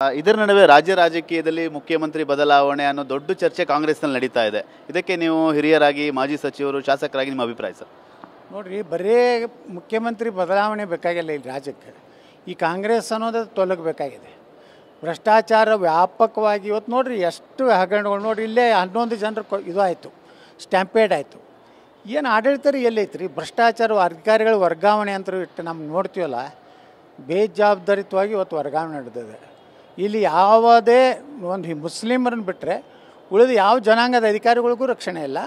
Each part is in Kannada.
ಇದರ ನಡುವೆ ರಾಜ್ಯ ರಾಜಕೀಯದಲ್ಲಿ ಮುಖ್ಯಮಂತ್ರಿ ಬದಲಾವಣೆ ಅನ್ನೋ ದೊಡ್ಡ ಚರ್ಚೆ ಕಾಂಗ್ರೆಸ್ನಲ್ಲಿ ನಡೀತಾ ಇದೆ. ಇದಕ್ಕೆ ನೀವು ಹಿರಿಯರಾಗಿ ಮಾಜಿ ಸಚಿವರು ಶಾಸಕರಾಗಿ ನಿಮ್ಮ ಅಭಿಪ್ರಾಯ ಸರ್? ನೋಡಿರಿ, ಬರೀ ಮುಖ್ಯಮಂತ್ರಿ ಬದಲಾವಣೆ ಬೇಕಾಗಿಲ್ಲ ಈ ರಾಜ್ಯಕ್ಕೆ. ಈ ಕಾಂಗ್ರೆಸ್ ಅನ್ನೋದು ತೊಲಗಬೇಕಾಗಿದೆ. ಭ್ರಷ್ಟಾಚಾರ ವ್ಯಾಪಕವಾಗಿ ಇವತ್ತು ನೋಡಿರಿ ಎಷ್ಟು ಹಗರಣಗಳು ನೋಡಿರಿ. ಇಲ್ಲೇ 11 ಜನರು ಇದು ಆಯಿತು, ಸ್ಟ್ಯಾಂಪೇಡ್ ಆಯಿತು. ಏನು ಆಡಳಿತರಿ ಎಲ್ಲೈತೆ ರೀ? ಭ್ರಷ್ಟಾಚಾರ ಅಧಿಕಾರಿಗಳ ವರ್ಗಾವಣೆ ಅಂತ ಇಟ್ಟು ನಮ್ಗೆ ನೋಡ್ತೀವಲ್ಲ, ಬೇಜವಾಬ್ದಾರಿತವಾಗಿ ಇವತ್ತು ವರ್ಗಾವಣೆ ನಡೆದಿದೆ. ಇಲ್ಲಿ ಯಾವುದೇ ಒಂದು ಮುಸ್ಲಿಮರನ್ನು ಬಿಟ್ಟರೆ ಉಳಿದ ಯಾವ ಜನಾಂಗದ ಅಧಿಕಾರಿಗಳಿಗೂ ರಕ್ಷಣೆ ಇಲ್ಲ.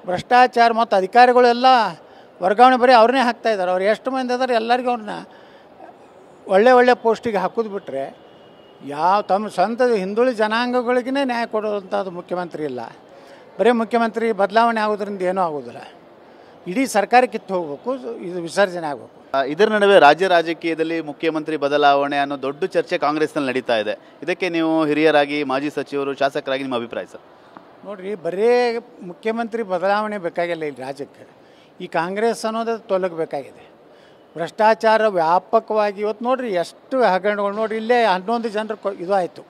ಭ್ರಷ್ಟಾಚಾರ ಮತ್ತು ಅಧಿಕಾರಿಗಳೆಲ್ಲ ವರ್ಗಾವಣೆ ಬರೀ ಅವ್ರನ್ನೇ ಹಾಕ್ತಾಯಿದ್ದಾರೆ. ಅವ್ರು ಎಷ್ಟು ಮಂದಿ ಇದ್ದಾರೆ ಎಲ್ಲರಿಗೂ ಅವ್ರನ್ನ ಒಳ್ಳೆ ಪೋಸ್ಟಿಗೆ ಹಾಕೋದು ಬಿಟ್ಟರೆ ಯಾವ ತಮ್ಮ ಸ್ವಂತ ಹಿಂದುಳಿದ ಜನಾಂಗಗಳಿಗೇ ನ್ಯಾಯ ಕೊಡುವಂಥದ್ದು ಮುಖ್ಯಮಂತ್ರಿ ಇಲ್ಲ. ಬರೀ ಮುಖ್ಯಮಂತ್ರಿ ಬದಲಾವಣೆ ಆಗೋದ್ರಿಂದ ಏನೂ ಆಗೋದಿಲ್ಲ. ಇಡೀ ಸರ್ಕಾರ ಕಿತ್ತು ಹೋಗ್ಬೇಕು, ಇದು ವಿಸರ್ಜನೆ ಆಗಬೇಕು. ಇದರ ನಡುವೆ ರಾಜ್ಯ ರಾಜಕೀಯದಲ್ಲಿ ಮುಖ್ಯಮಂತ್ರಿ ಬದಲಾವಣೆ ಅನ್ನೋ ದೊಡ್ಡ ಚರ್ಚೆ ಕಾಂಗ್ರೆಸ್ನಲ್ಲಿ ನಡೀತಾ ಇದೆ. ಇದಕ್ಕೆ ನೀವು ಹಿರಿಯರಾಗಿ ಮಾಜಿ ಸಚಿವರು ಶಾಸಕರಾಗಿ ನಿಮ್ಮ ಅಭಿಪ್ರಾಯ ಸರ್? ನೋಡಿರಿ, ಬರೀ ಮುಖ್ಯಮಂತ್ರಿ ಬದಲಾವಣೆ ಬೇಕಾಗಿಲ್ಲ ಈ ರಾಜ್ಯಕ್ಕೆ. ಈ ಕಾಂಗ್ರೆಸ್ ಅನ್ನೋದು ತೊಲಗಬೇಕಾಗಿದೆ. ಭ್ರಷ್ಟಾಚಾರ ವ್ಯಾಪಕವಾಗಿ ಇವತ್ತು ನೋಡಿರಿ ಎಷ್ಟು ಹಗರಣಗಳು ನೋಡಿರಿ. ಇಲ್ಲೇ 11 ಜನರು ಇದು ಆಯಿತು,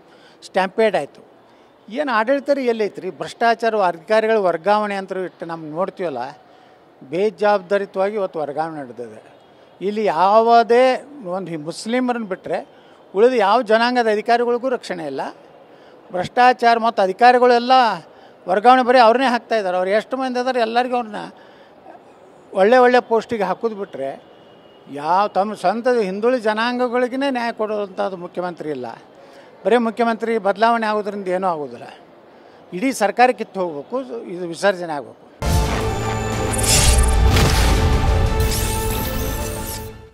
ಸ್ಟ್ಯಾಂಪೇಡ್ ಆಯಿತು. ಏನು ಆಡಳಿತರಿ ಎಲ್ಲೈತೆ ರೀ? ಭ್ರಷ್ಟಾಚಾರ ಅಧಿಕಾರಿಗಳ ವರ್ಗಾವಣೆ ಅಂತ ಇಟ್ಟು ನಮ್ಗೆ ನೋಡ್ತೀವಲ್ಲ, ಬೇಜವಾಬ್ದಾರಿತವಾಗಿ ಇವತ್ತು ವರ್ಗಾವಣೆ ನಡೆದಿದೆ. ಇಲ್ಲಿ ಯಾವುದೇ ಒಂದು ಮುಸ್ಲಿಮರನ್ನು ಬಿಟ್ಟರೆ ಉಳಿದ ಯಾವ ಜನಾಂಗದ ಅಧಿಕಾರಿಗಳಿಗೂ ರಕ್ಷಣೆ ಇಲ್ಲ. ಭ್ರಷ್ಟಾಚಾರ ಮತ್ತು ಅಧಿಕಾರಿಗಳೆಲ್ಲ ವರ್ಗಾವಣೆ ಬರೀ ಅವ್ರನ್ನೇ ಹಾಕ್ತಾಯಿದ್ದಾರೆ. ಅವ್ರು ಎಷ್ಟು ಮಂದಿ ಇದ್ದಾರೆ ಎಲ್ಲರಿಗೂ ಅವ್ರನ್ನ ಒಳ್ಳೆ ಪೋಸ್ಟಿಗೆ ಹಾಕೋದು ಬಿಟ್ಟರೆ ಯಾವ ತಮ್ಮ ಸ್ವಂತ ಹಿಂದುಳಿದ ಜನಾಂಗಗಳಿಗೇ ನ್ಯಾಯ ಕೊಡುವಂಥದ್ದು ಮುಖ್ಯಮಂತ್ರಿ ಇಲ್ಲ. ಬರೀ ಮುಖ್ಯಮಂತ್ರಿ ಬದಲಾವಣೆ ಆಗೋದ್ರಿಂದ ಏನೂ ಆಗೋದಿಲ್ಲ. ಇಡೀ ಸರ್ಕಾರ ಕಿತ್ತು ಹೋಗ್ಬೇಕು, ಇದು ವಿಸರ್ಜನೆ ಆಗಬೇಕು.